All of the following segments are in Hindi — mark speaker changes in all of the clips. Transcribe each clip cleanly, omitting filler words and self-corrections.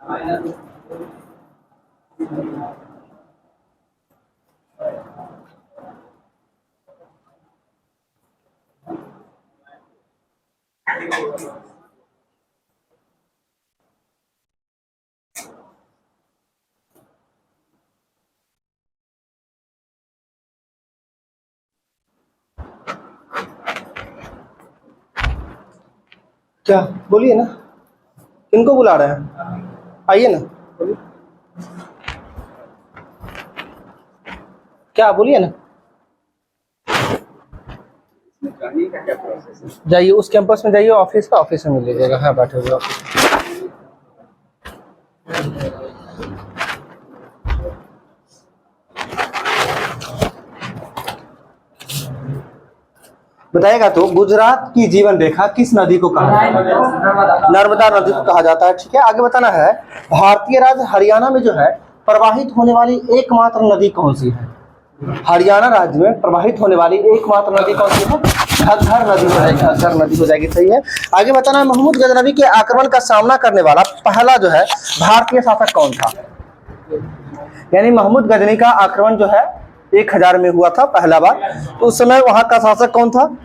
Speaker 1: क्या बोलिए ना, किनको बुला रहे हैं? आइए ना, बोलिए। क्या बोलिए ना। जाइए उस कैंपस में जाइए, ऑफिस का, ऑफिस में मिल लीजिएगा। हाँ बैठे हुए ऑफिस। बताएगा तो गुजरात की जीवन रेखा किस नदी को कहा जाता है? नर्मदा नदी को कहा जाता है। ठीक है, आगे बताना है, भारतीय राज्य हरियाणा में जो है प्रवाहित होने वाली एकमात्र नदी कौन सी है? हरियाणा राज्य में प्रवाहित होने वाली एकमात्र नदी कौन सी है? घग्गर नदी हो जाएगी, घग्गर नदी हो जाएगी। सही है। आगे बताना है, महमूद गजनवी के आक्रमण का सामना करने वाला पहला जो है भारतीय शासक कौन था? यानी महमूद गजनी का आक्रमण जो है 1000 में हुआ था पहला बार, तो उस समय वहां का शासक कौन था?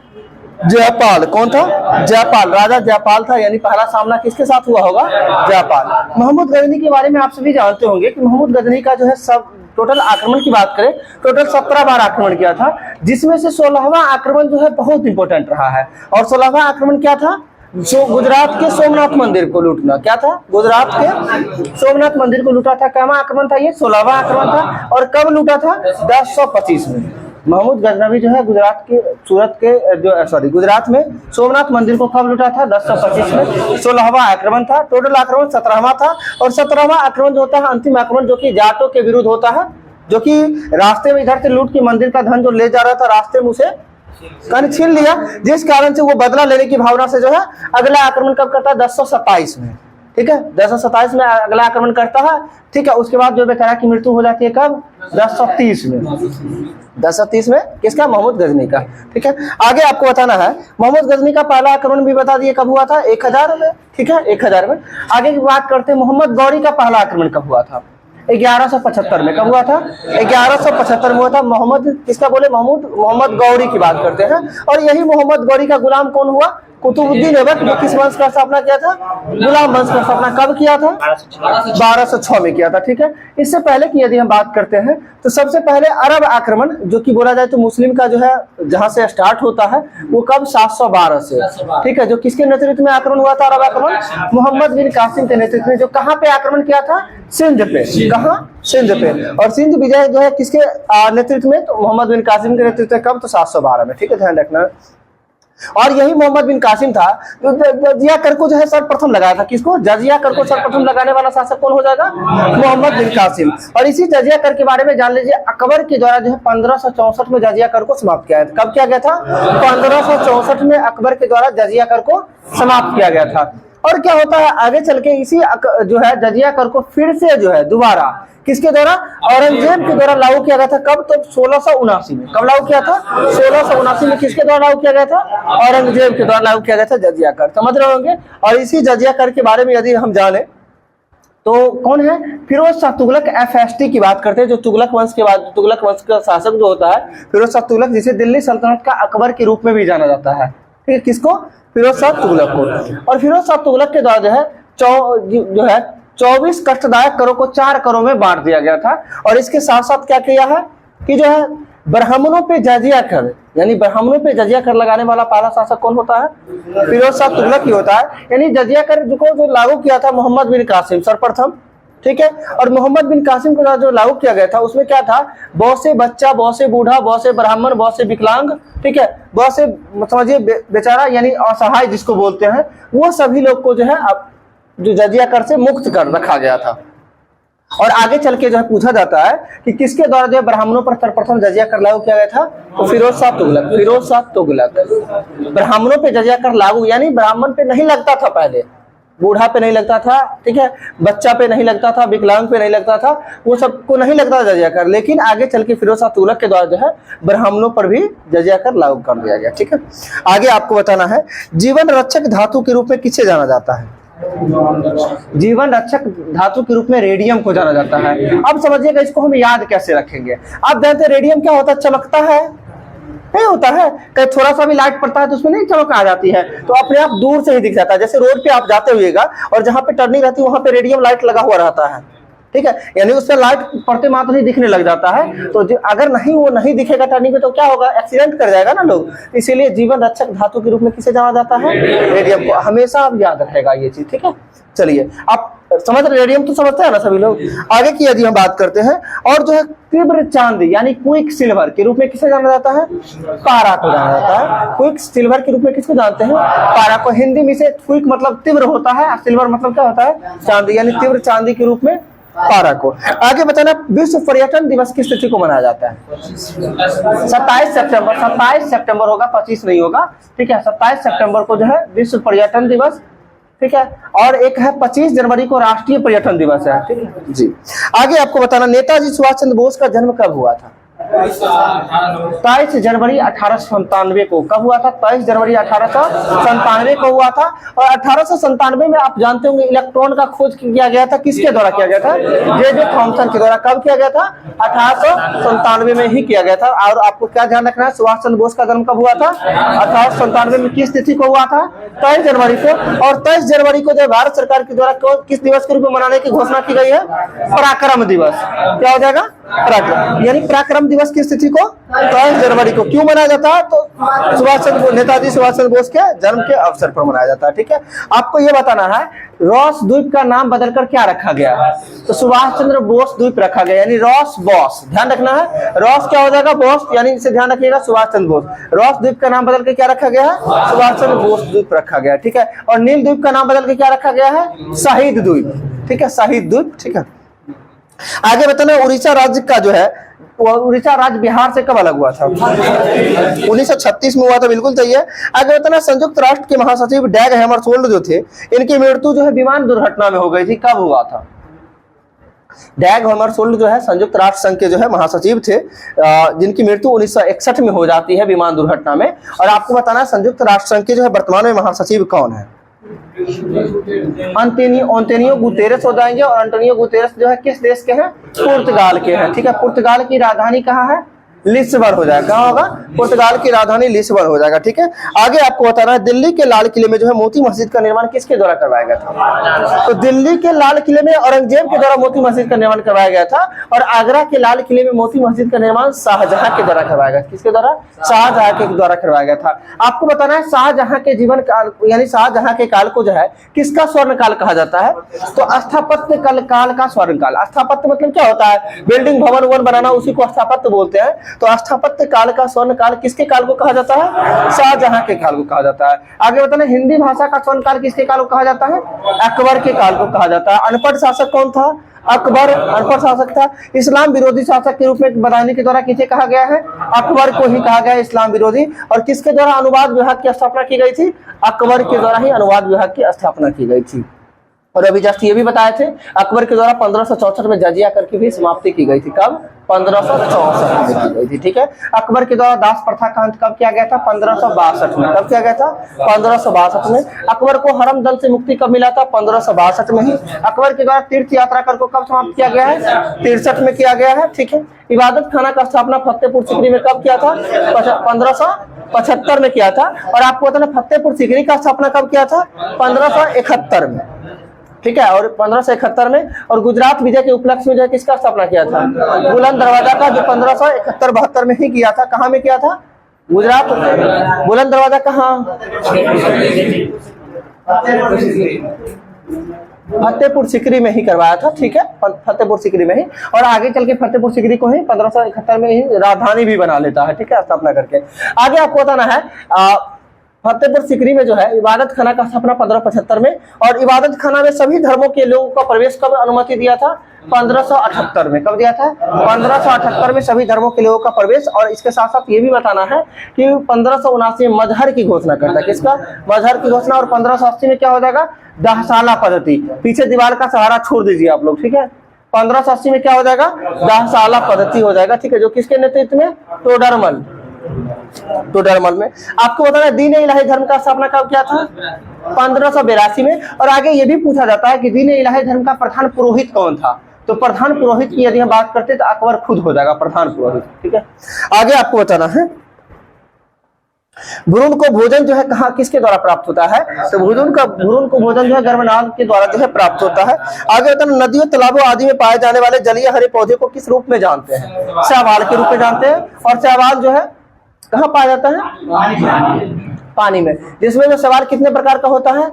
Speaker 1: जयपाल। कौन था? जयपाल, राजा जयपाल था। यानी पहला सामना किसके साथ हुआ होगा? जयपाल। महमूद गजनी के बारे में आप सभी जानते होंगे कि महमूद गजनी का जो है सब टोटल आक्रमण की बात करें, टोटल 17 बार आक्रमण किया था, जिसमें से 16वां आक्रमण जो है बहुत इंपॉर्टेंट रहा है। और 16वां आक्रमण क्या था? जो गुजरात के सोमनाथ मंदिर को लूटना। क्या था? गुजरात के सोमनाथ मंदिर को लूटा था। क्या आक्रमण था ये? 16वां आक्रमण था। और कब लूटा था? 1025 में। महमूद गजनवी जो है गुजरात के सूरत के जो गुजरात में सोमनाथ मंदिर को कब लूटा था? 1025 में। 16वां आक्रमण था। टोटल आक्रमण 17वां था। और 17वां आक्रमण जो होता है अंतिम आक्रमण, जो कि जाटों के विरुद्ध होता है, जो कि रास्ते में इधर से लूट के मंदिर का धन जो ले जा रहा था, रास्ते में उसे छीन लिया, जिस कारण से वो बदला लेने की भावना से जो है अगला आक्रमण कब करता है? 1027 में। ठीक है, 1027 में अगला आक्रमण करता है। ठीक है, उसके बाद जो बेचारा की मृत्यु हो जाती है कब? 1030 में। 1030 में किसका? महमूद गजनी का। ठीक है, आगे आपको बताना है, महमूद गजनी का पहला आक्रमण भी बता दिए कब हुआ था? 1000 में। ठीक है, 1000 में। आगे की बात करते हैं, मोहम्मद गौरी का पहला आक्रमण कब हुआ था? 1175 में। कब हुआ था? 1175 में हुआ था। मोहम्मद किसका बोले? मोहम्मद गौरी की बात करते हैं। और यही मोहम्मद गौरी का गुलाम कौन हुआ? कुतुबुद्दीन ऐबक। जो किस वंश का स्थापना किया था? गुलाम वंश का स्थापना कब किया था? 1206 में किया था। ठीक है, इससे पहले की यदि हम बात करते हैं तो सबसे पहले अरब आक्रमण, जो कि बोला जाए तो मुस्लिम का जो है जहां से स्टार्ट होता है, वो कब? 712 से। ठीक है, जो किसके नेतृत्व में आक्रमण हुआ था? अरब आक्रमण मोहम्मद बिन कासिम के नेतृत्व में। जो कहाँ पे आक्रमण किया था? सिंध पे। कहाँ? सिंध पे। और सिंध विजय जो है किसके नेतृत्व में? तो मोहम्मद बिन कासिम के नेतृत्व में। कब? तो 712 में। ठीक है, ध्यान रखना। और यही मोहम्मद बिन कासिम था जो जजिया कर को जो है सर्वप्रथम लगाया था। किसको? जजिया कर को सर्वप्रथम लगाने वाला शासक कौन हो जाएगा? मोहम्मद बिन कासिम। और इसी जजिया कर के बारे में जान लीजिए, अकबर के द्वारा जो है 1564 में जजिया कर को समाप्त किया था। कब किया गया था? 1564 में अकबर के द्वारा जजिया कर को समाप्त किया गया था। और क्या होता है आगे चल के, इसी जो है जजिया कर को फिर से जो है दोबारा किसके द्वारा? औरंगजेब के द्वारा लागू किया गया था। कब? तो 1679 में। कब लागू किया था? 1679 में। किसके द्वारा लागू किया गया था? औरंगजेब के द्वारा लागू किया गया था जजिया कर। समझ रहे होंगे। और इसी जजिया कर के बारे में यदि हम जाने तो कौन है? फिरोज शाह तुगलक। FST की बात करते हैं, जो तुगलक वंश के बाद तुगलक वंश का शासक जो होता है फिरोज शाह तुगलक, जिसे दिल्ली सल्तनत का अकबर के रूप में भी जाना जाता है। ठीक है, किसको? फिरोज शाह तुगलक को। और फिरोज शाह तुगलक के द्वारा जो है 24 कष्टदायक करों को 4 करों में बांट दिया गया था। और इसके साथ साथ क्या किया है कि जो है ब्राह्मणों पे जजिया कर, यानी ब्राह्मणों पे जजिया कर लगाने वाला पहला शासक कौन होता है? फिरोज शाह तुगलक ही होता है। यानी जजिया कर जो लागू किया था मोहम्मद बिन कासिम सर्वप्रथम। ठीक है, और मोहम्मद बिन कासिम के द्वारा जो लागू किया गया था उसमें क्या था? बहुत से बच्चा, बहुत से बूढ़ा, बहुत से ब्राह्मण, बहुत से विकलांग, ठीक है, बहुत से समझिए बेचारा यानी असहाय जिसको बोलते हैं, वो सभी लोग को जो है जो जजिया कर से मुक्त कर रखा गया था। और आगे चल के जो है पूछा जाता है कि किसके द्वारा जो है ब्राह्मणों पर सर्वप्रथम जजिया कर लागू किया गया था? तो फिरोज शाह तुगलक। फिरोज शाह तुगलक ब्राह्मणों पे जजिया कर लागू, यानी ब्राह्मण पे नहीं लगता था पहले, बूढ़ा पे नहीं लगता था, ठीक है, बच्चा पे नहीं लगता था, विकलांग पे नहीं लगता था, वो सबको नहीं लगता था जजिया कर। लेकिन आगे चल के फिरोज शाह तुगलक के द्वारा जो है ब्राह्मणों पर भी जजिया कर लागू कर दिया गया। ठीक है, आगे आपको बताना है, जीवन रक्षक धातु के रूप में किसे जाना जाता है? जीवन रक्षक धातु के रूप में रेडियम को जाना जाता है। अब समझिएगा इसको हम याद कैसे रखेंगे। आप जानते हैं रेडियम क्या होता है? चमकता है, नहीं होता है? कहीं थोड़ा सा भी लाइट पड़ता है तो उसमें नहीं चमक आ जाती है, तो अपने आप दूर से ही दिख जाता है। जैसे रोड पे आप जाते हुएगा और जहां पे टर्निंग रहती है वहां पे रेडियम लाइट लगा हुआ रहता है, ठीक है, यानी उससे लाइट पड़ते मात्र ही दिखने लग जाता है। तो अगर नहीं वो नहीं दिखेगा टर्निंग में तो क्या होगा? एक्सीडेंट कर जाएगा ना लोग। इसीलिए जीवन रक्षक धातु के रूप में किसे जाना जाता है? रेडियम को। हमेशा आप याद रखेगा ये चीज, ठीक है। चलिए आप समझ रहे, रेडियम तो समझते हैं ना सभी लोग। आगे की यदि हम बात करते हैं, और जो है तीव्र चांदी यानी क्विक सिल्वर के रूप में किसे जाना जाता है? पारा को जाना जाता है। क्विक सिल्वर के रूप में किसको जानते हैं? पारा को। हिंदी में से क्विक मतलब तीव्र होता है, सिल्वर मतलब क्या होता है? चांदी, यानी तीव्र चांदी के रूप में पारा को। आगे बताना, विश्व पर्यटन दिवस किस तिथि को मनाया जाता है? 27 सितंबर। 27 सितंबर होगा, 25 नहीं होगा, ठीक है। 27 सितंबर को जो है विश्व पर्यटन दिवस, ठीक है। और एक है 25 जनवरी को राष्ट्रीय पर्यटन दिवस है, ठीक है जी। आगे आपको बताना, नेताजी सुभाष चंद्र बोस का जन्म कब हुआ था? 23 जनवरी 1897 को। कब हुआ था? 23 जनवरी 1897 को हुआ था। और 1897 में आप जानते होंगे इलेक्ट्रॉन का खोज किया गया था। किसके द्वारा किया गया था? जे थॉमसन के द्वारा। कब किया गया था? 1897 में ही किया गया था। और आपको क्या ध्यान रखना है, सुभाष चंद्र बोस का जन्म कब हुआ था? 1897 में। किस तिथि को हुआ था? 23 जनवरी को। और 23 जनवरी को जो भारत सरकार के द्वारा किस दिवस के रूप में मनाने की घोषणा की गई है? पराक्रम दिवस। क्या हो जाएगा? पराक्रम, यानी पराक्रम दिवस किस तिथि को? 23 जनवरी को। क्यों मनाया जाता है? तो नेताजी सुभाष चंद्र बोस के जन्म के अवसर पर मनाया जाता है, ठीक है। आपको यह बताना है रॉस द्वीप का नाम बदलकर क्या रखा गया है? तो सुभाष चंद्र बोस द्वीप रखा गया, यानी रॉस बॉस। ध्यान रखना है, रॉस क्या हो जाएगा? बॉस, यानी इसे ध्यान रखिएगा, सुभाष चंद्र बोस। रॉस द्वीप का नाम बदल के क्या रखा गया है? सुभाष चंद्र बोस द्वीप रखा गया, ठीक है। और नील द्वीप का नाम बदल के क्या रखा गया है? शहीद द्वीप, ठीक है, शहीद द्वीप, ठीक है। आगे बताना, उड़ीसा राज्य का जो है, उड़ीसा राज्य बिहार से कब अलग हुआ था? 1936 में हुआ था, बिल्कुल सही है। आगे बताना, संयुक्त राष्ट्र के महासचिव डैग हैमरशोल्ड जो थे, इनकी मृत्यु जो है विमान दुर्घटना में हो गई थी। कब हुआ था? डैग हैमरशोल्ड जो है संयुक्त राष्ट्र संघ के जो है महासचिव थे, जिनकी मृत्यु 1961 में हो जाती है विमान दुर्घटना में। और आपको बताना, संयुक्त राष्ट्र संघ के जो है वर्तमान में महासचिव कौन है? एंटोनियो गुतेरेस हो जाएंगे। और एंटोनियो गुतेरेस जो है किस देश के हैं? पुर्तगाल के हैं, ठीक है। पुर्तगाल की राजधानी कहाँ है? लिस्बन हो जाएगा। कहाँ होगा? पुर्तगाल की राजधानी लिस्बन हो जाएगा, ठीक है। आगे आपको बताना है, दिल्ली के लाल किले में जो है मोती मस्जिद का निर्माण किसके द्वारा करवाया गया था? तो दिल्ली के लाल किले में औरंगजेब के द्वारा मोती मस्जिद का निर्माण करवाया गया था। और आगरा के लाल किले में मोती मस्जिद का निर्माण शाहजहां के द्वारा करवाया गया। किसके द्वारा? शाहजहां के द्वारा करवाया गया था। आपको बताना है, शाहजहां के जीवन काल यानी शाहजहां के काल को जो है किसका स्वर्ण काल कहा जाता है? तो स्थापत्य काल का स्वर्ण काल। स्थापत्य मतलब क्या होता है? बिल्डिंग, भवन वन बनाना, उसी को स्थापत्य बोलते हैं। तो स्थापत्य काल का स्वर्ण काल किसके काल को कहा जाता है? शाहजहां के काल को कहा जाता है। आगे बताना, हिंदी भाषा का स्वर्ण काल किसके काल को कहा जाता है? अकबर के काल को कहा जाता है। अनपढ़ शासक कौन था? अकबर अनपढ़ शासक था। इस्लाम विरोधी शासक के रूप में बताने के द्वारा किसे कहा गया है? अकबर को ही कहा गया है इस्लाम विरोधी। और किसके द्वारा अनुवाद विभाग की स्थापना की गई थी? अकबर के द्वारा ही अनुवाद विभाग की स्थापना की गई थी। और अभी जस्ट ये भी बताए थे, अकबर के द्वारा 1564 में जजिया करके भी समाप्ति की गई थी। कब? 1564 में की गई थी, ठीक है। अकबर के द्वारा दास प्रथा का अंत कब किया गया था? 1562 में। कब किया गया था? 1562 में। अकबर को हरम दल से मुक्ति कब मिला था? 1562 में ही। अकबर के द्वारा तीर्थ यात्रा कर को कब समाप्त किया गया है? 63 में किया गया है, ठीक है। इबादत खाना का स्थापना फतेहपुर सीकरी में कब किया था? 1575 में किया था। और आपको बताना, फतेहपुर सीकरी का स्थापना कब किया था? 1571 में, ठीक है। और 1571 में। और गुजरात विजय के उपलक्ष्य में जो है किसका स्थापना किया था? बुलंद दरवाजा का, जो 1571-72 में ही किया था। कहाँ में किया था? गुजरात। बुलंद दरवाजा कहाँ? फतेहपुर सीकरी में ही करवाया था, ठीक है, फतेहपुर सीकरी में ही। और आगे चल के फतेहपुर सीकरी को ही 1571 में ही राजधानी भी बना लेता है, ठीक है, स्थापना करके। आगे आपको बताना है, फतेहपुर सीकरी में जो है इबादत खाना का स्थापना 1575 में। और इबादत खाना में सभी धर्मों के लोगों का प्रवेश कब अनुमति दिया था? 1578 में। कब दिया था? 1578 में सभी धर्मों के लोगों का प्रवेश। और इसके साथ साथ ये भी बताना है कि 1579 में मजहर की घोषणा करता है। किसका? मजहर की घोषणा। और 1580 में क्या हो जाएगा? दहसाला पद्धति। पीछे दीवार का सहारा छोड़ दीजिए आप लोग, ठीक है। 1580 में क्या हो जाएगा? दहसाला पद्धति हो जाएगा, ठीक है, जो किसके नेतृत्व में? टोडरमल में। आपको बताना है, दीन इलाही धर्म का स्थापना कब किया था? 1582 में। और आगे ये भी पूछा जाता है कि दीन इलाही धर्म का प्रधान पुरोहित कौन था। तो प्रधान पुरोहित की यदि हम बात करते तो अकबर खुद हो जाएगा प्रधान पुरोहित। ठीक है, आगे आपको बताना है भ्रूण को भोजन जो है कहाँ किसके द्वारा प्राप्त होता है। तो भ्रूण को भोजन जो है गर्भनाल के द्वारा जो है प्राप्त होता है। आगे बताना नदियों तालाबों आदि में पाए जाने वाले जलीय हरे पौधे को किस रूप में जानते हैं। शैवाल के रूप में जानते हैं। और शैवाल जो है कहाँ पाया जाता है, पानी में। जिसमें जो शैवाल कितने प्रकार का होता है,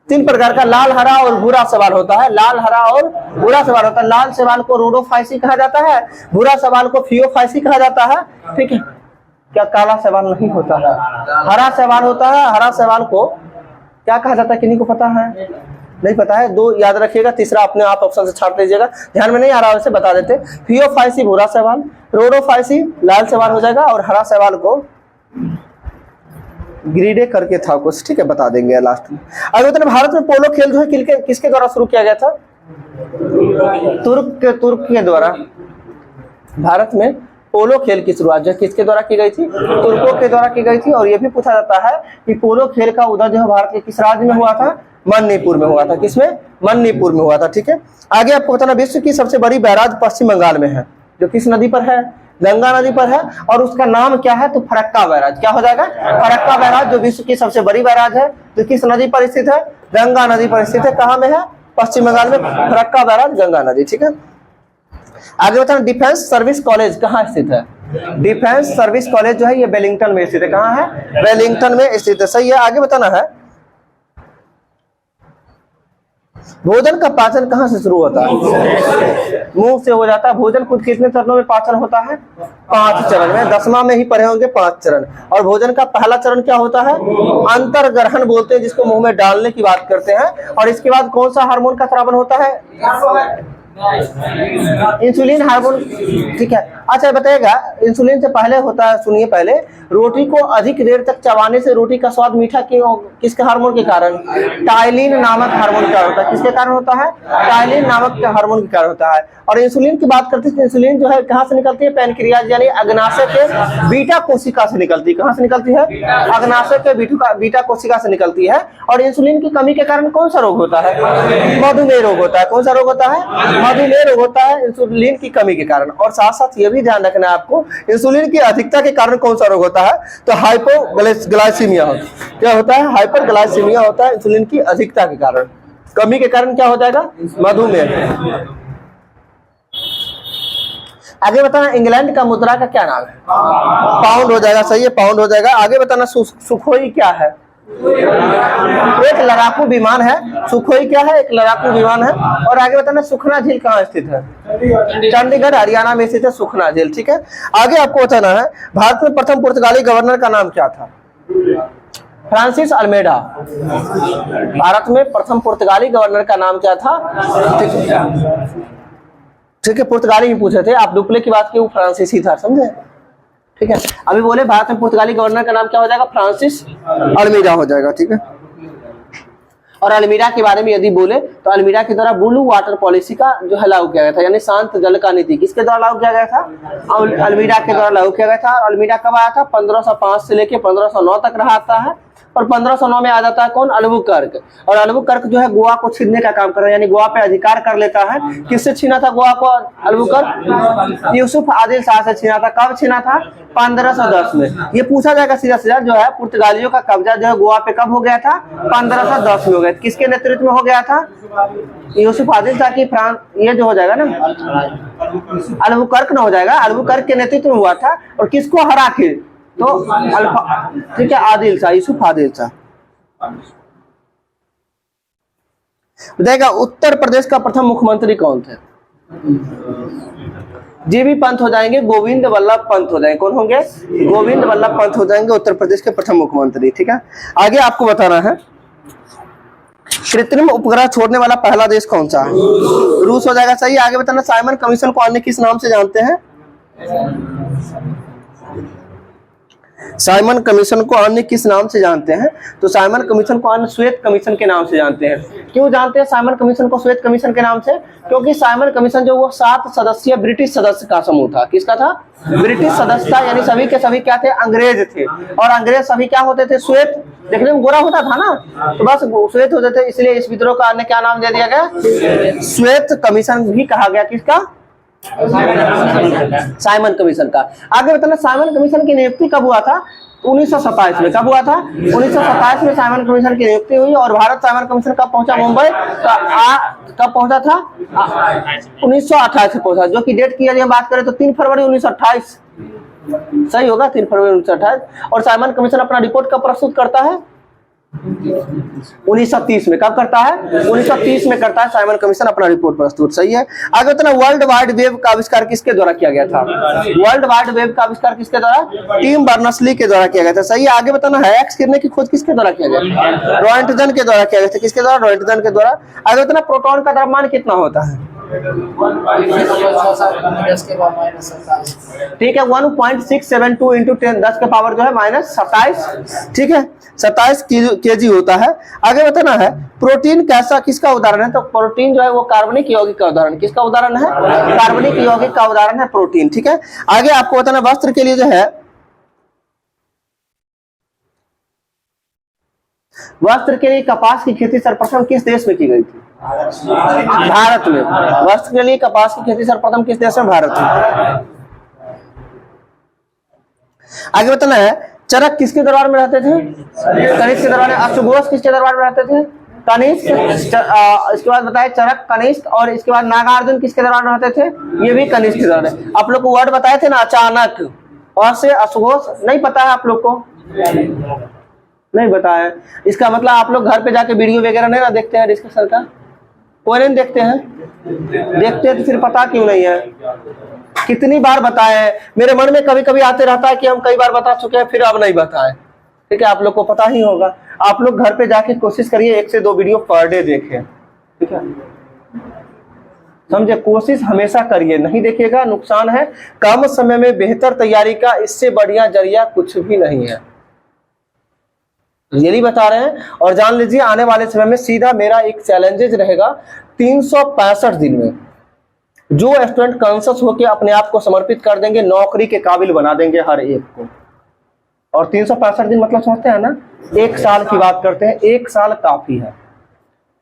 Speaker 1: 3 प्रकार का, लाल, हरा और भूरा शैवाल होता है। लाल, हरा और भूरा शैवाल होता है। लाल शैवाल को रोडोफाइसी कहा जाता है, भूरा शैवाल को फियोफाइसी कहा जाता है। ठीक है, क्या काला सवाल नहीं होता है, हरा सवाल होता है। हरा सवाल को क्या कहा जाता है, किन्हीं को पता है, नहीं पता है, 2 याद रखिएगा, तीसरा अपने आप ऑप्शन से छाट लीजिएगा, ध्यान में नहीं आ रहा वैसे बता देते। फियोफाइसी भूरा सवाल, रोडोफाइसी लाल सवाल हो जाएगा और हरा सवाल को ग्रीडे करके था कुछ। ठीक है, बता देंगे लास्ट में। अगर मतलब भारत में पोलो खेल जो है किसके द्वारा शुरू किया गया था, तुर्क के द्वारा। भारत में पोलो खेल की शुरुआत जो किसके द्वारा की गई थी, तुर्कों के द्वारा की गई थी। और यह भी पूछा जाता है कि पोलो खेल का उदय जो है भारत के किस राज्य में हुआ था, मणिपुर में हुआ था। किसमें, मणिपुर में हुआ था। ठीक है, आगे आपको बताना विश्व की सबसे बड़ी बैराज पश्चिम बंगाल में है, जो किस नदी पर है, गंगा नदी पर है। और उसका नाम क्या है, तो फरक्का बैराज। क्या हो जाएगा, फरक्का बैराज, जो विश्व की सबसे बड़ी बैराज है, जो किस नदी पर स्थित है, गंगा नदी पर स्थित है। कहाँ में है, पश्चिम बंगाल में, फरक्का बैराज, गंगा नदी। ठीक है, आगे बताना डिफेंस सर्विस कॉलेज कहाँ स्थित है। डिफेंस सर्विस कॉलेज जो है ये वेलिंगटन में स्थित है। कहाँ है, वेलिंगटन में स्थित है। सही है, आगे बताना है भोजन का पाचन कहाँ से शुरू होता है, मुंह से हो जाता है। भोजन कुछ कितने चरणों में पाचन होता है, 5 चरण में। 10वां में ही पढ़े होंगे 5 चरण। और भोजन का पहला चरण क्या होता है, अंतर्ग्रहण बोलते हैं, जिसको मुंह में डालने की बात करते हैं। और इसके बाद कौन सा हार्मोन का स्रावन होता है, इंसुलिन हार्मोन। ठीक है, अच्छा बताइएगा इंसुलिन से पहले होता है, सुनिए पहले, रोटी को अधिक देर तक चबाने से रोटी का स्वाद मीठा क्यों, किसके हार्मोन के कारण, टाइलिन नामक हार्मोन का होता है। किसके कारण होता है, टाइलिन नामक हार्मोन के कारण होता है। और इंसुलिन की बात करते हैं, इंसुलिन जो है कहाँ से निकलती है, पैनक्रियाज यानी अग्नाशय के बीटा कोशिका से निकलती है। कहाँ से निकलती है, अग्नाशय के बीटा कोशिका से निकलती है। और इंसुलिन की कमी के कारण कौन सा रोग होता है, मधुमेह रोग होता है। कौन सा रोग होता है, मधुमेह रोग होता है इंसुलिन की कमी के कारण। और साथ साथ ये भी ध्यान रखना है आपको, इंसुलिन की अधिकता के कारण कौन सा रोग होता है, तो हाइपोग्लाइसीमिया होता है। क्या होता है, हाइपरग्लाइसीमिया होता है इंसुलिन की अधिकता के कारण। कमी के कारण क्या हो जाएगा, मधुमेह। आगे बताना इंग्लैंड का मुद्रा का क्या नाम है, पाउंड हो जाएगा। सही है, पाउंड हो जाएगा। आगे बताना सुखोई क्या है, एक लड़ाकू विमान है। सुखोई क्या है, एक लड़ाकू विमान है। और आगे बताना सुखना झील कहाँ स्थित है, चंडीगढ़ हरियाणा में स्थित है सुखना झील। ठीक है, आगे आपको बताना है भारत में प्रथम पुर्तगाली गवर्नर का नाम क्या था, फ्रांसिस अल्मेडा। भारत में प्रथम पुर्तगाली गवर्नर का नाम क्या था, ठीक है, पुर्तगाली ही पूछे थे आप, डुप्ले की बात की, वो फ्रांसिस ही था, समझे। ठीक है, अभी बोले भारत में पुर्तगाली गवर्नर का नाम क्या हो जाएगा, फ्रांसिस अल्मीडा हो जाएगा। ठीक है, और अल्मीडा के बारे में यदि बोले तो अल्मीडा के द्वारा ब्लू वाटर पॉलिसी का जो है लागू किया गया था, यानी शांत जल का नीति किसके द्वारा लागू किया गया था, अल्मीडा के द्वारा लागू किया गया था। अल्मीडा कब आया था, 1505 से लेके 1509 तक रहा है। और 1509 में आ जाता है कौन, अल्बुकर्क। और अल्बुकर्क जो है गोवा को छीनने का काम कर रहा है, यानी गोवा पे अधिकार कर लेता है। किससे छीना था गोवा को अल्बुकर्क, यूसुफ आदिल शाह से छीना था। कब छीना था, 1510 में। ये पूछा जाएगा सीधा सीधा, जो है पुर्तगालियों का कब्जा जो है गोवा पे कब हो गया था, 1510 में हो गया। किसके नेतृत्व में हो गया था, यूसुफ आदिल शाह की। ये जो हो जाएगा ना, अल्बुकर्क ना हो जाएगा, अल्बुकर्क के नेतृत्व में हुआ था। और किसको हरा के, तो ठीक है, आदिल शाह, यूसुफ आदिल शाह। बताइएगा उत्तर प्रदेश का प्रथम मुख्यमंत्री कौन थे, जीबी पंत हो जाएंगे, गोविंद वल्लभ पंत हो जाएंगे। कौन होंगे, गोविंद वल्लभ पंत हो जाएंगे उत्तर प्रदेश के प्रथम मुख्यमंत्री। ठीक है, आगे आपको बताना है कृत्रिम उपग्रह छोड़ने वाला पहला देश कौन सा है, रूस हो जाएगा। सही, आगे बताना साइमन कमीशन को अन्य किस नाम से जानते हैं, साइमन कमीशन को अन्य किस नाम से जानते हैं? तो साइमन कमीशन को अन्य श्वेत कमीशन के नाम से जानते हैं। क्यों जानते हैं साइमन कमीशन को श्वेत कमीशन के नाम से? क्योंकि साइमन कमीशन जो वो 7 सदस्यीय ब्रिटिश सदस्य का समूह था। किसका था? ब्रिटिश सदस्य था, यानी सभी के सभी क्या थे? अंग्रेज थे। और अंग्रेज सभी क्या होते थे? श्वेत, देखने में गोरा होता था ना, तो बस श्वेत होते थे, इसलिए इस विद्रोह का अन्य क्या नाम दे दिया गया? श्वेत कमीशन भी कहा गया। किसका? साइमन कमीशन का। आगे बताना, साइमन कमीशन की नियुक्ति कब हुआ था? 1927 में। कब हुआ था? 1927 में साइमन कमीशन की नियुक्ति हुई। और भारत साइमन कमीशन कब पहुंचा मुंबई? कब पहुंचा था? 1928 में पहुंचा। जो कि डेट की यदि हम बात करें तो 3 फरवरी 1928 सही होगा, 3 फरवरी 1928। और साइमन कमीशन अपना रिपोर्ट कब प्रस्तुत करता है? 1930 में। कब करता है? 1930 में करता है साइमन कमीशन अपना रिपोर्ट प्रस्तुत। सही है। आगे होता है वर्ल्ड वाइड वेब का आविष्कार किसके द्वारा किया गया था? वर्ल्ड वाइड वेब का आविष्कार किसके द्वारा? टिम बर्नर्स-ली के द्वारा किया गया था। सही है। आगे बताना है एक्स किरणें की खोज किसके द्वारा किया गया? रॉयंटगन के द्वारा किया गया था। किसके द्वारा? रॉयंटगन के द्वारा। आगे बताना प्रोटॉन का द्रव्यमान कितना होता है? ठीक है, 1.672 इंटू 10 के पावर जो है -27, ठीक है, 27 kg होता है। आगे बताना है प्रोटीन कैसा किसका उदाहरण है? तो प्रोटीन जो है वो कार्बनिक यौगिक का उदाहरण। किसका उदाहरण है? कार्बनिक यौगिक का उदाहरण है प्रोटीन। ठीक है। आगे आपको बताना वस्त्र के लिए जो है, वस्त्र के लिए कपास की खेती सर्वप्रथम किस देश में की गई थी? भारत में। वस्त्र के लिए कपास की खेती सर्वप्रथम किस देश में? भारत में। आगे बताना है चरक किसके दरबार में रहते थे? कनिष्क के दरबार में। अश्वघोष किसके दरबार में रहते थे? कनिष्क। इसके बाद बताए चरक, कनिष्क, और इसके बाद नागार्जुन किसके दरबार में रहते थे? ये भी कनिष्क के दरबार में। आप लोग को वर्ड बताए थे ना, अचानक और से अश्वघोष, नहीं पता है आप लोग को? नहीं बताया। इसका मतलब आप लोग घर पे जाके वीडियो वगैरह नहीं ना देखते हैं डिस्कशन का? कोई नहीं देखते हैं? देखते हैं तो फिर पता क्यों नहीं है? कितनी बार बताए? मेरे मन में कभी कभी आते रहता है कि हम कई बार बता चुके हैं, फिर अब नहीं बताए। ठीक है, आप लोग को पता ही होगा। आप लोग घर पे जाके कोशिश करिए 1 से 2 वीडियो पर डे देखें। ठीक है, समझे? कोशिश हमेशा करिए। नहीं देखिएगा नुकसान है। कम समय में बेहतर तैयारी का इससे बढ़िया जरिया कुछ भी नहीं है। यही बता रहे हैं। और जान लीजिए आने वाले समय में सीधा मेरा एक चैलेंजेज रहेगा, 365 दिन में जो स्टूडेंट कॉन्शियस होकर अपने आप को समर्पित कर देंगे, नौकरी के काबिल बना देंगे हर एक को। और 365 दिन मतलब समझते हैं ना, 1 साल की बात करते हैं। 1 साल काफी है,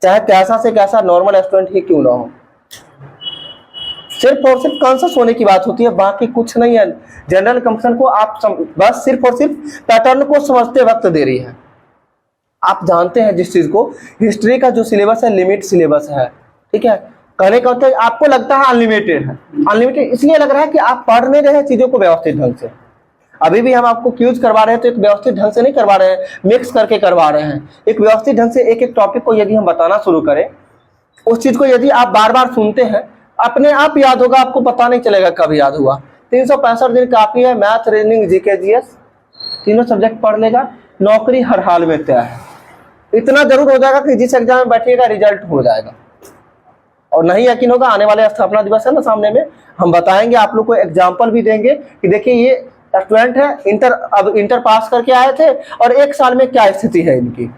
Speaker 1: चाहे कैसा से कैसा नॉर्मल स्टूडेंट ही क्यों ना हो। सिर्फ और सिर्फ कॉन्शियस होने की बात होती है, बाकी कुछ नहीं है। जनरल कंपटीशन को आप बस सिर्फ और सिर्फ पैटर्न को समझते वक्त दे रही है। आप जानते हैं जिस चीज को, हिस्ट्री का जो सिलेबस है लिमिट सिलेबस है। ठीक है, कहने का मतलब आपको लगता है अनलिमिटेड है। अनलिमिटेड इसलिए लग रहा है कि आप पढ़ नहीं रहे चीजों को व्यवस्थित ढंग से। अभी भी हम आपको क्यूज करवा रहे हैं तो एक व्यवस्थित ढंग से नहीं करवा रहे हैं, मिक्स करके करवा रहे हैं। एक व्यवस्थित ढंग से एक एक टॉपिक को यदि हम बताना शुरू करें, उस चीज को यदि आप बार बार सुनते हैं, अपने आप याद होगा, आपको पता नहीं चलेगा कब याद हुआ। 365 दिन काफी है। मैथ, रीजनिंग, जीके, जीएस तीनों सब्जेक्ट पढ़ लेगा, नौकरी हर हाल में तय है। इतना जरूर हो जाएगा कि जिस एग्जाम में बैठिएगा रिजल्ट हो जाएगा। और नहीं यकीन होगा, आने वाले स्थापना दिवस है ना सामने में, हम बताएंगे आप लोग को, एग्जाम्पल भी देंगे कि देखिए ये स्टूडेंट है, इंटर पास करके आए थे और 1 साल में क्या स्थिति है इनकी।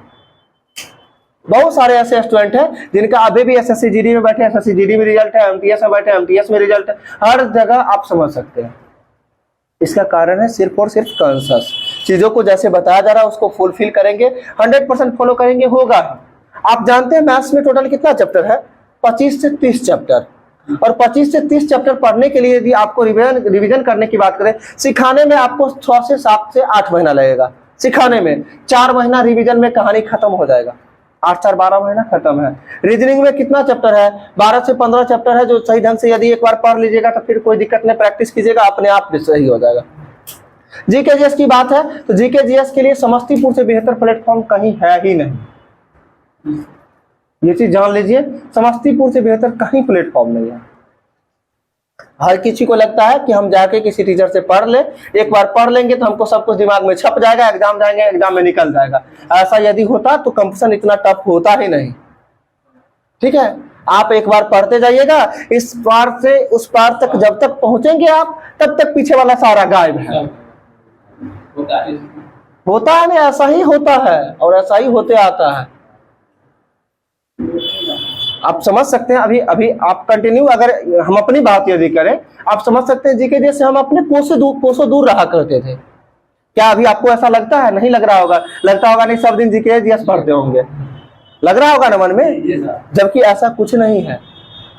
Speaker 1: बहुत सारे ऐसे स्टूडेंट हैं जिनका अभी भी एसएससी जीडी में बैठे, एसएससी जीडी में रिजल्ट है, एमटीएस में बैठे, एमटीएस में रिजल्ट है। हर जगह आप समझ सकते हैं। इसका कारण है सिर्फ और सिर्फ कॉन्शियस। चीजों को जैसे बताया जा रहा है उसको फुलफिल करेंगे, 100% फॉलो करेंगे, होगा। आप जानते हैं मैथ्स में टोटल कितना चैप्टर है? 25 से 30 चैप्टर। और 25 से 30 चैप्टर पढ़ने के लिए यदि आपको रिवीजन करने की बात करें, सिखाने में आपको 6 से 7 से 8 महीना लगेगा। सिखाने में 4 महीना, रिवीजन में कहानी खत्म हो जाएगा। 8-4 12 महीना खत्म है। रीजनिंग में कितना चैप्टर है? 12 से 15 चैप्टर है, जो सही ढंग से यदि एक बार पढ़ लीजिएगा तो फिर कोई दिक्कत नहीं, प्रैक्टिस कीजिएगा, अपने आप भी सही हो जाएगा। जीके जीएस की बात है तो जीके जीएस के लिए समस्तीपुर से बेहतर प्लेटफॉर्म कहीं है ही नहीं। ये चीज जान लीजिए, समस्तीपुर से बेहतर कहीं प्लेटफॉर्म नहीं है। हर किसी को लगता है कि हम जाके किसी टीचर से पढ़ ले, एक बार पढ़ लेंगे तो हमको सब कुछ दिमाग में छप जाएगा, एग्जाम जाएंगे, एग्जाम में निकल जाएगा। ऐसा यदि होता तो कंपटीशन इतना टफ होता ही नहीं। ठीक है, आप एक बार पढ़ते जाइएगा, इस पार से उस पार तक जब तक पहुंचेंगे आप, तब तक पीछे वाला सारा गायब है। होता है ना, ऐसा ही होता है और ऐसा ही होते आता है। आप समझ सकते हैं। अभी अभी आप कंटिन्यू, अगर हम अपनी बात यदि करें, आप समझ सकते हैं जीके जैसे हम अपने कोसों दूर रहा करते थे। क्या अभी आपको ऐसा लगता है? नहीं लग रहा होगा। लगता होगा नहीं सब दिन जीके जीएस पढ़ते होंगे, लग रहा होगा ना मन में, जबकि ऐसा कुछ नहीं है।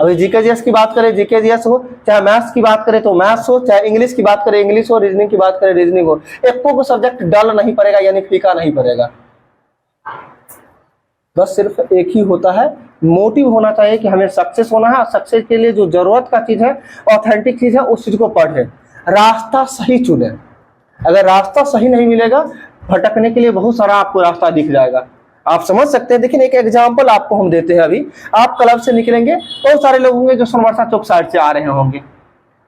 Speaker 1: अभी जीके जीएस की बात करें, जीके जीएस हो, चाहे मैथ्स की बात करें तो मैथ्स हो, चाहे इंग्लिश की बात करें इंग्लिश हो, रीजनिंग की बात करें रीजनिंग हो, एक को सब्जेक्ट डल नहीं पड़ेगा, यानी फीका नहीं पड़ेगा। बस सिर्फ एक ही होता है, मोटिव होना चाहिए कि हमें सक्सेस होना है। सक्सेस के लिए जो जरूरत का चीज है, ऑथेंटिक चीज है, उस चीज को पढ़े, रास्ता सही चुने। अगर रास्ता सही नहीं मिलेगा, भटकने के लिए बहुत सारा आपको रास्ता दिख जाएगा। आप समझ सकते हैं। देखिए एक एग्जांपल आपको हम देते हैं। अभी आप क्लब से निकलेंगे, बहुत सारे लोग होंगे जो सोनबरसा चौक साइड से आ रहे होंगे,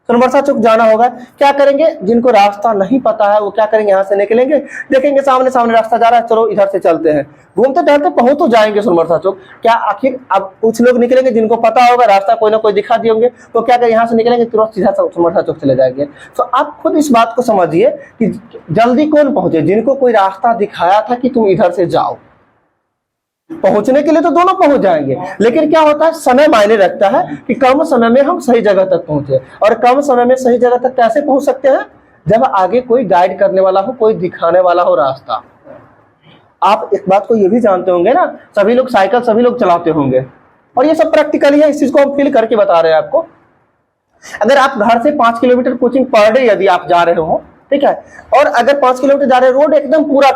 Speaker 1: सोनबरसा चौक जाना होगा। क्या करेंगे? जिनको रास्ता नहीं पता है वो क्या करेंगे, यहाँ से निकलेंगे, देखेंगे सामने सामने रास्ता जा रहा है, चलो इधर से चलते हैं, घूमते टहलते पहुंच तो जाएंगे सोनबरसा चौक। क्या आखिर अब कुछ लोग निकलेंगे जिनको पता होगा रास्ता, कोई ना कोई दिखा दिए होंगे, तो क्या करें, यहाँ से निकलेंगे तुरंत सीधा सोनबरसा चौक चले जाएंगे। तो आप खुद इस बात को समझिए कि जल्दी कौन पहुंचे? जिनको कोई रास्ता दिखाया था कि तुम इधर से जाओ। पहुंचने के लिए तो दोनों पहुंच जाएंगे, लेकिन क्या होता है, समय मायने रखता है कि कम समय में हम सही जगह तक पहुंचे। और कम समय में सही जगह तक कैसे पहुंच सकते हैं? जब आगे कोई गाइड करने वाला हो, कोई दिखाने वाला हो रास्ता। आप इस बात को ये भी जानते होंगे ना, सभी लोग साइकिल सभी लोग चलाते होंगे, और ये सब प्रैक्टिकली है, इस चीज को हम फील करके बता रहे हैं आपको। अगर आप घर से 5 किलोमीटर कोचिंग पर डे यदि आप जा रहे हो, ठीक है, और अगर 5 किलोमीटर जा रहे हो, रोड एकदम पूरा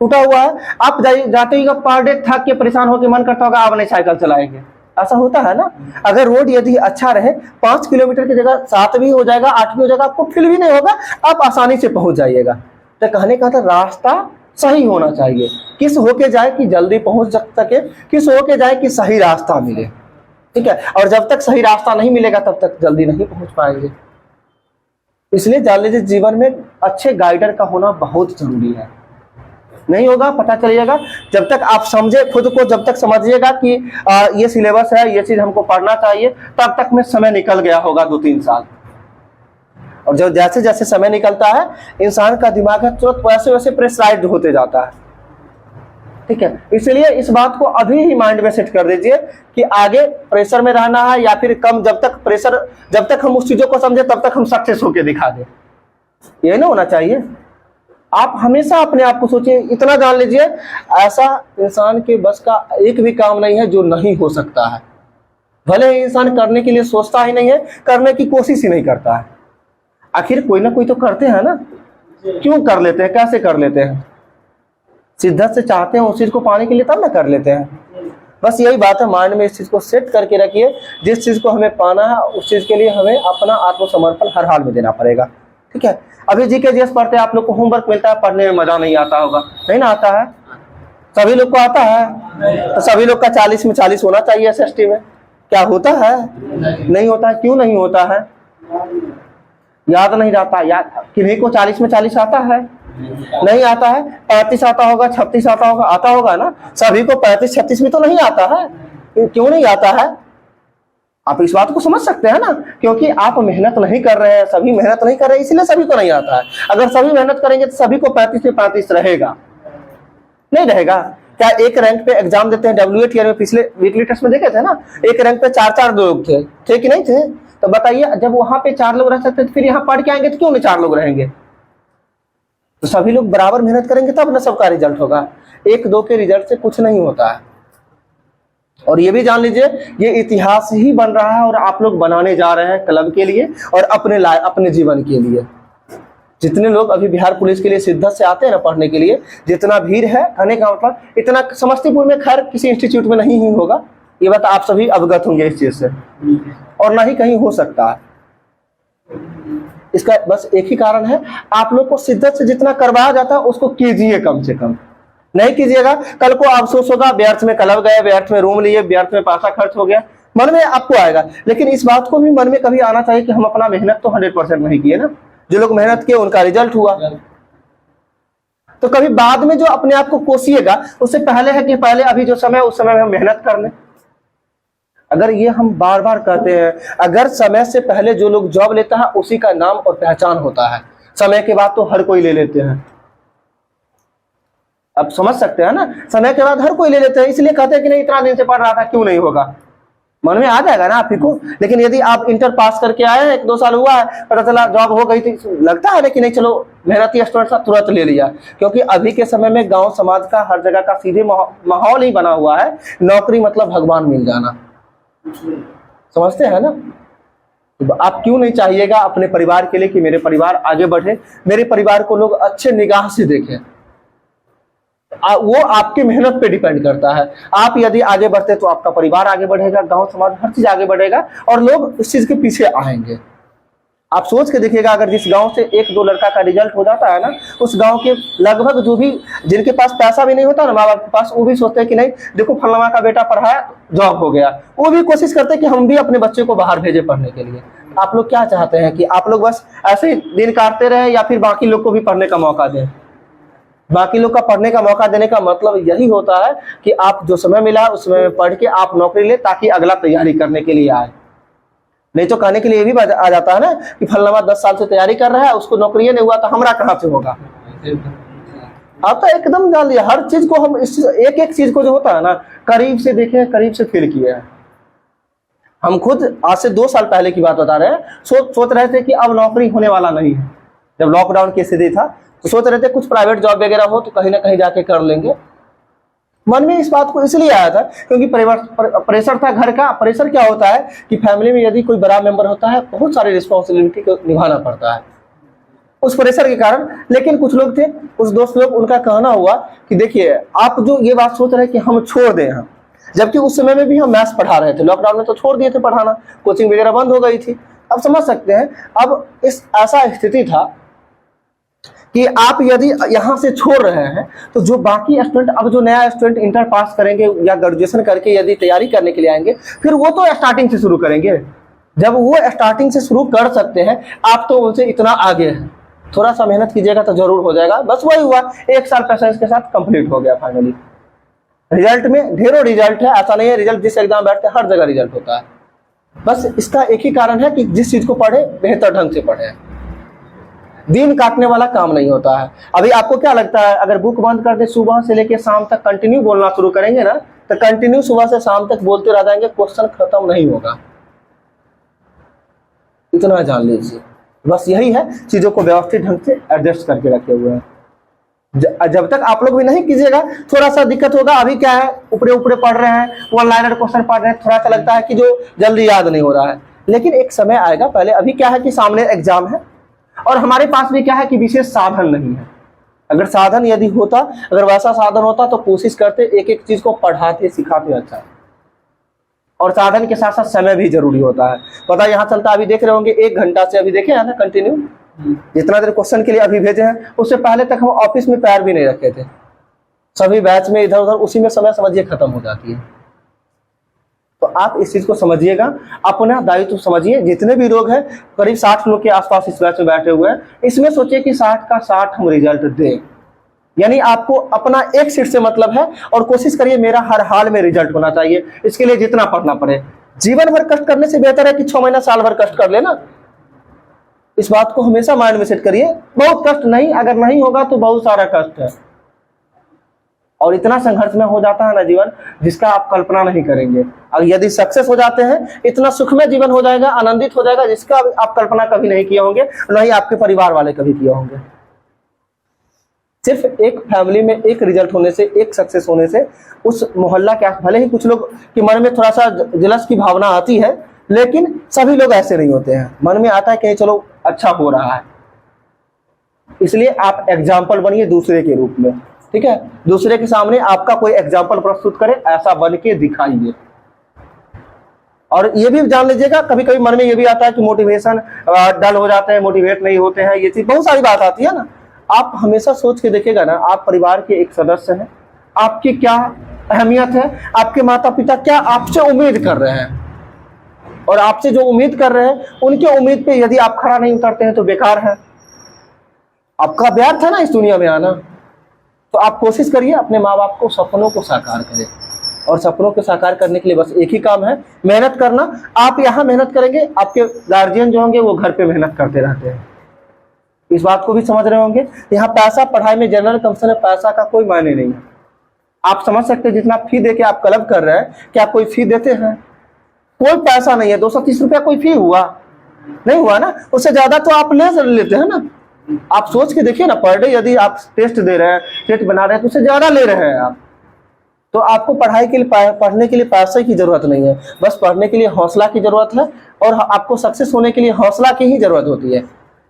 Speaker 1: टूटा हुआ है, आप जाते ही पर डे थक के परेशान होकर मन करता होगा आप नहीं साइकिल चलाएंगे, ऐसा होता है ना। अगर रोड यदि अच्छा रहे, 5 किलोमीटर की जगह 7 भी हो जाएगा, 8 भी हो जाएगा, आपको फील भी नहीं होगा, आप आसानी से पहुंच जाइएगा। तो कहने का था रास्ता सही होना चाहिए, किस होके जाए कि जल्दी पहुंच सके, किस होके जाए कि सही रास्ता मिले, ठीक है। और जब तक सही रास्ता नहीं मिलेगा तब तक जल्दी नहीं पहुंच पाएंगे। इसलिए जान लीजिए जीवन में अच्छे गाइडर का होना बहुत जरूरी है। नहीं होगा, पता चलिएगा, जब तक आप समझे खुद को, जब तक समझिएगा कि ये सिलेबस है, ये चीज हमको पढ़ना चाहिए, तब तक में समय निकल गया होगा 2-3 साल। और जब जैसे जैसे समय निकलता है, इंसान का दिमाग है तुरंत वैसे वैसे प्रेशराइज्ड होते जाता है, ठीक है। इसलिए इस बात को अभी ही माइंड में सेट कर दीजिए कि आगे प्रेशर में रहना है या फिर कम। जब तक हम उस चीजों को समझे तब तक हम सक्सेस होके दिखा दें, ये ना होना चाहिए। आप हमेशा अपने आप को सोचिए, इतना जान लीजिए, ऐसा इंसान के बस का एक भी काम नहीं है जो नहीं हो सकता है। भले ही इंसान करने के लिए सोचता ही नहीं है, करने की कोशिश ही नहीं करता है, आखिर कोई ना कोई तो करते हैं ना। क्यों कर लेते हैं, कैसे कर लेते हैं? शिद्दत से चाहते हैं उस चीज को पाने के लिए, तब ना कर लेते हैं। बस यही बात है, माइंड में इस चीज को सेट करके रखिए, जिस चीज को हमें पाना है उस चीज के लिए हमें अपना आत्मसमर्पण हर हाल में देना पड़ेगा, ठीक है। अभी जीके जीएस पढ़ते हैं, आप लोग को होमवर्क मिलता है, पढ़ने में मजा नहीं आता होगा, नहीं ना आता है? सभी लोग को आता है, तो सभी लोग का 40 में 40 होना चाहिए एसएसटी में। क्या होता है? नहीं होता है। क्यों नहीं होता है? याद नहीं रहता। याद किन्हीं को 40 में 40 आता है? नहीं आता है। 35 आता होगा, 36 आता होगा, आता होगा ना। सभी को 35-36 में तो नहीं आता है। क्यों नहीं आता है? आप इस बात को समझ सकते हैं ना, क्योंकि आप मेहनत नहीं कर रहे हैं, सभी मेहनत नहीं कर रहे हैं, इसलिए सभी को नहीं आता है। अगर सभी मेहनत करेंगे तो सभी को 35 में 35 रहेगा, नहीं रहेगा। क्या एक रैंक पे एग्जाम देते हैं, WA ईयर में पिछले वीकली टेस्ट में देखे थे ना, एक रैंक पे 4-4 लोग थे कि नहीं थे? तो बताइए, जब वहां पे 4 लोग रह सकते तो फिर यहाँ पढ़ के आएंगे तो क्यों नहीं 4 लोग रहेंगे? तो सभी लोग बराबर मेहनत करेंगे तब ना सबका रिजल्ट होगा। 1-2 के रिजल्ट से कुछ नहीं होता है। और ये भी जान लीजिए, ये इतिहास ही बन रहा है और आप लोग बनाने जा रहे हैं क्लब के लिए और अपने जीवन के लिए। जितने लोग अभी बिहार पुलिस के लिए शिद्दत से आते हैं ना पढ़ने के लिए, जितना भीड़ है, कहने का मतलब इतना समस्तीपुर में खैर किसी इंस्टीट्यूट में नहीं ही होगा, ये बात आप सभी अवगत होंगे इस चीज से, और ना ही कहीं हो सकता है। इसका बस एक ही कारण है, आप लोग को शिद्दत से जितना करवाया जाता है उसको कीजिए, कम से कम नहीं कीजिएगा, कल को अफसोस होगा, व्यर्थ में क्लब गए, व्यर्थ में रूम लिए, व्यर्थ में पैसा खर्च हो गया, मन में आपको आएगा। लेकिन इस बात को भी मन में कभी आना चाहिए कि हम अपना मेहनत तो 100% नहीं किए ना, जो लोग मेहनत किए उनका रिजल्ट हुआ। तो कभी बाद में जो अपने आप को कोसिएगा, उससे पहले है कि पहले अभी जो समय उस समय में हम मेहनत कर लें। अगर ये हम बार बार कहते हैं, अगर समय से पहले जो लोग जॉब लेता है उसी का नाम और पहचान होता है। समय के बाद तो हर कोई ले लेते हैं। अब समझ सकते हैं ना, समय के बाद हर कोई ले लेते हैं, इसलिए कहते हैं कि नहीं इतना दिन से पढ़ रहा था क्यों नहीं होगा, मन में आ जाएगा ना आप ही को। लेकिन यदि आप इंटर पास करके आए हैं, 1-2 साल हुआ है, पता चला जॉब हो गई थी, लगता है ना कि नहीं चलो मेहनती स्टूडेंट साहब तुरंत ले लिया। क्योंकि अभी के समय में गांव समाज का हर जगह का सीधे माहौल ही बना हुआ है, नौकरी मतलब भगवान मिल जाना, समझते हैं ना। तो आप क्यों नहीं चाहिएगा अपने परिवार के लिए कि मेरे परिवार आगे बढ़े, मेरे परिवार को लोग अच्छे निगाह से देखें। वो आपकी मेहनत पे डिपेंड करता है। आप यदि आगे बढ़ते तो आपका परिवार आगे बढ़ेगा, गांव समाज हर चीज आगे बढ़ेगा और लोग इस चीज के पीछे आएंगे। आप सोच के देखिएगा, अगर जिस गांव से 1-2 लड़का का रिजल्ट हो जाता है ना, उस गांव के लगभग जो भी जिनके पास पैसा भी नहीं होता ना माँ बाप के पास, वो भी सोचते हैं कि नहीं देखो फलाना का बेटा पढ़ाया जॉब हो गया, वो भी कोशिश करते हैं कि हम भी अपने बच्चे को बाहर भेजे पढ़ने के लिए। आप लोग क्या चाहते हैं कि आप लोग बस ऐसे ही दिन काटते रहे या फिर बाकी लोग को भी पढ़ने का मौका दें? बाकी लोग का पढ़ने का मौका देने का मतलब यही होता है कि आप जो समय मिला है उस समय में पढ़ के आप नौकरी ले, ताकि अगला तैयारी करने के लिए आए। नहीं तो कहने के लिए ये भी आ जाता है ना कि फलना 10 साल से तैयारी कर रहा है, उसको नौकरी नहीं हुआ तो हमरा कहाँ से होगा। आप तो एकदम जान लिया, हर चीज को हम एक एक चीज को जो होता है ना करीब से देखे, करीब से फील किए हैं। हम खुद आज से 2 साल पहले की बात बता रहे हैं, सोच रहे थे कि अब नौकरी होने वाला नहीं है। जब लॉकडाउन की स्थिति था तो सोच रहे थे कुछ प्राइवेट जॉब वगैरह हो तो कहीं ना कहीं जाके कर लेंगे। मन में इस बात को इसलिए आया था क्योंकि प्रेशर था घर का। प्रेशर क्या होता है कि फैमिली में यदि कोई बड़ा मेंबर होता है, बहुत सारी रिस्पॉन्सिबिलिटी को निभाना पड़ता है उस प्रेशर के कारण। लेकिन कुछ लोग थे, कुछ दोस्त लोग, उनका कहना हुआ कि देखिए आप जो ये बात सोच रहे हैं कि हम छोड़ दें हम, जबकि उस समय में भी हम मैथ्स पढ़ा रहे थे, लॉकडाउन में तो छोड़ दिए थे पढ़ाना, कोचिंग वगैरह बंद हो गई थी। अब समझ सकते हैं, अब इस ऐसा स्थिति था कि आप यदि यहाँ से छोड़ रहे हैं तो जो बाकी स्टूडेंट, अब जो नया स्टूडेंट इंटर पास करेंगे या ग्रेजुएशन करके यदि तैयारी करने के लिए आएंगे, फिर वो तो स्टार्टिंग से शुरू करेंगे। जब वो स्टार्टिंग से शुरू कर सकते हैं, आप तो उनसे इतना आगे हैं, थोड़ा सा मेहनत कीजिएगा तो जरूर हो जाएगा। बस वही हुआ, 1 साल पैसा इसके साथ कंप्लीट हो गया फाइनली। रिजल्ट में ढेरों रिजल्ट है, ऐसा नहीं है रिजल्ट जिस एग्जाम बैठते हर जगह रिजल्ट होता है। बस इसका एक ही कारण है कि जिस चीज को पढ़े बेहतर ढंग से पढ़े, दिन काटने वाला काम नहीं होता है। अभी आपको क्या लगता है, अगर बुक बंद कर दे, सुबह से लेकर शाम तक कंटिन्यू बोलना शुरू करेंगे ना, तो कंटिन्यू सुबह से शाम तक बोलते रह जाएंगे, क्वेश्चन खत्म नहीं होगा। इतना जान लीजिए, बस यही है, चीजों को व्यवस्थित ढंग से एडजस्ट करके रखे हुए हैं। जब तक आप लोग भी नहीं कीजिएगा, थोड़ा सा दिक्कत होगा। अभी क्या है, ऊपरे ऊपरे पढ़ रहे हैं, 1 लाइनर क्वेश्चन पढ़ रहे हैं, थोड़ा सा लगता है कि जो जल्दी याद नहीं हो रहा है, लेकिन एक समय आएगा। पहले अभी क्या है कि सामने एग्जाम है और हमारे पास भी क्या है कि विशेष साधन नहीं है। अगर साधन यदि होता, अगर वैसा साधन होता तो कोशिश करते एक एक चीज को पढ़ाते सिखाते अच्छा। और साधन के साथ साथ समय भी जरूरी होता है। पता यहाँ चलता, अभी देख रहे होंगे 1 घंटा से अभी देखे ना कंटिन्यू, जितना देर क्वेश्चन के लिए अभी भेजे हैं, उससे पहले तक हम ऑफिस में पैर भी नहीं रखे थे। सभी बैच में इधर उधर, उसी में समय समझिए खत्म हो जाती है। तो आप इस चीज को समझिएगा, अपना दायित्व समझिए। जितने भी लोग हैं, करीब 60 लोग के आसपास इस बैच में बैठे हुए हैं, इसमें सोचिए कि 60 का 60 हम रिजल्ट दें। यानी आपको अपना एक सीट से मतलब है, और कोशिश करिए मेरा हर हाल में रिजल्ट होना चाहिए। इसके लिए जितना पढ़ना पड़े, जीवन भर कष्ट करने से बेहतर है कि 6 महीना साल भर कष्ट कर लेना। इस बात को हमेशा माइंड में सेट करिए। बहुत कष्ट नहीं, अगर नहीं होगा तो बहुत सारा कष्ट है, और इतना संघर्ष में हो जाता है ना जीवन, जिसका आप कल्पना नहीं करेंगे। और यदि सक्सेस हो जाते हैं, इतना सुखमय जीवन हो जाएगा, आनंदित हो जाएगा, जिसका आप कल्पना कभी नहीं किए होंगे, न ही आपके परिवार वाले कभी किए होंगे। सिर्फ एक फैमिली में एक रिजल्ट होने से, एक सक्सेस होने से, उस मोहल्ला के भले ही कुछ लोग के मन में थोड़ा सा जलस की भावना आती है, लेकिन सभी लोग ऐसे नहीं होते हैं। मन में आता है कि चलो अच्छा हो रहा है। इसलिए आप एग्जाम्पल बनिए दूसरे के रूप में, ठीक है। दूसरे के सामने आपका कोई एग्जाम्पल प्रस्तुत करे, ऐसा बन के दिखाइए। और ये भी जान लीजिएगा, कभी कभी मन में ये भी आता है कि मोटिवेशन डल हो जाते हैं, मोटिवेट नहीं होते हैं, ये चीज बहुत सारी बात आती है ना। आप हमेशा सोच के देखिएगा ना, आप परिवार के एक सदस्य हैं, आपकी क्या अहमियत है, आपके माता पिता क्या आपसे उम्मीद कर रहे हैं, और आपसे जो उम्मीद कर रहे हैं, उनके उम्मीद पे यदि आप खरा नहीं उतरते हैं तो बेकार है, आपका व्यर्थ है ना इस दुनिया में आना। तो आप कोशिश करिए अपने माँ बाप को सपनों को साकार करें, और सपनों को साकार करने के लिए बस एक ही काम है, मेहनत करना। आप यहाँ मेहनत करेंगे, आपके गार्जियन जो होंगे वो घर पे मेहनत करते रहते हैं। इस बात को भी समझ रहे होंगे। यहाँ पैसा पढ़ाई में जनरल कंपटीशन में पैसा का कोई मायने नहीं है। आप समझ सकते हैं जितना फी देके आप क्लब कर रहे हैं, क्या कोई फी देते हैं? कोई पैसा नहीं है। 230 रुपया कोई फी हुआ नहीं हुआ ना, उससे ज्यादा तो आप ले लेते हैं ना। आप सोच के देखिए ना, पर डे यदि आप टेस्ट दे रहे हैं, टेस्ट बना रहे हैं, तो उससे ज्यादा ले रहे हैं आप। तो आपको पढ़ाई के लिए, पढ़ने के लिए पैसे की जरूरत नहीं है, बस पढ़ने के लिए हौसला की जरूरत है। और आपको सक्सेस होने के लिए हौसला की ही जरूरत होती है।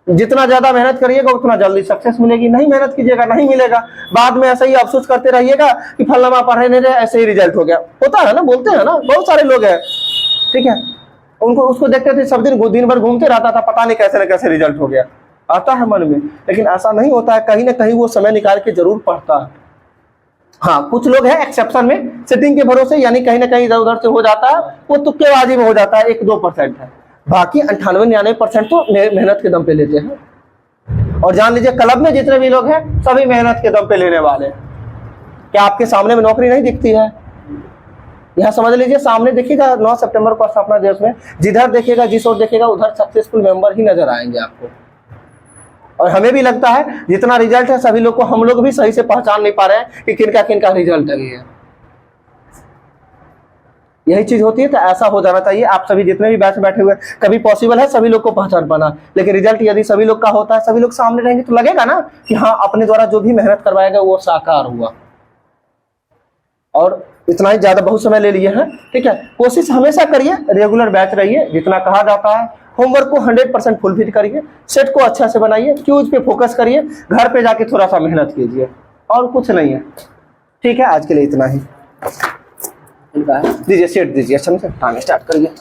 Speaker 1: जितना ज्यादा मेहनत करिएगा उतना जल्दी सक्सेस मिलेगी, नहीं मेहनत कीजिएगा नहीं मिलेगा। बाद में ऐसे ही अफसोस करते रहिएगा कि फलना पढ़े नहीं रहे, ऐसे ही रिजल्ट हो गया। होता है ना, बोलते हैं ना, बहुत सारे लोग हैं, ठीक है, उनको उसको देखते थे सब दिन भर घूमते रहता था, पता नहीं कैसे न कैसे रिजल्ट हो गया, आता है मन में। लेकिन ऐसा नहीं होता है, कहीं ना कहीं वो समय निकाल के जरूर पढ़ता है। हाँ, कुछ लोग हैं एक्सेप्शन में, सेटिंग के भरोसे, यानी कहीं ना कहीं इधर उधर से हो जाता है, वो तुक्केबाजी में हो जाता है, 1-2% है। बाकी 98-99% तो मेहनत के दम पे लेते हैं। और जान लीजिए क्लब में जितने भी लोग हैं सभी मेहनत के दम पे लेने वाले हैं। क्या आपके सामने में नौकरी नहीं दिखती है? यहाँ समझ लीजिए, सामने देखिएगा 9 सितंबर को स्थापना दिवस में, जिधर देखिएगा, जिस ओर देखिएगा उधर सक्सेसफुल मेंबर ही नजर आएंगे आपको। और हमें भी लगता है जितना रिजल्ट है सभी लोग को, हम लोग भी सही से पहचान नहीं पा रहे हैं कि किनका किनका रिजल्ट है। यही चीज होती है, तो ऐसा हो जाना चाहिए। आप सभी जितने भी बैच बैठे हुए, कभी पॉसिबल है सभी लोग को पहचान पाना, लेकिन रिजल्ट यदि सभी लोग का होता है, सभी लोग सामने रहेंगे तो लगेगा ना कि हाँ, अपने द्वारा जो भी मेहनत करवाएगा वो साकार हुआ। और इतना ही ज्यादा बहुत समय ले लिए हैं, ठीक है। कोशिश हमेशा करिए, रेगुलर बैच रहिए, जितना कहा जाता है होमवर्क को 100% फुलफिल करिए, सेट को अच्छा से बनाइए, क्यूज पे फोकस करिए, घर पे जाके थोड़ा सा मेहनत कीजिए, और कुछ नहीं है, ठीक है। आज के लिए इतना ही। दीजिए सेट दीजिए, अच्छा से टाइम स्टार्ट करिए।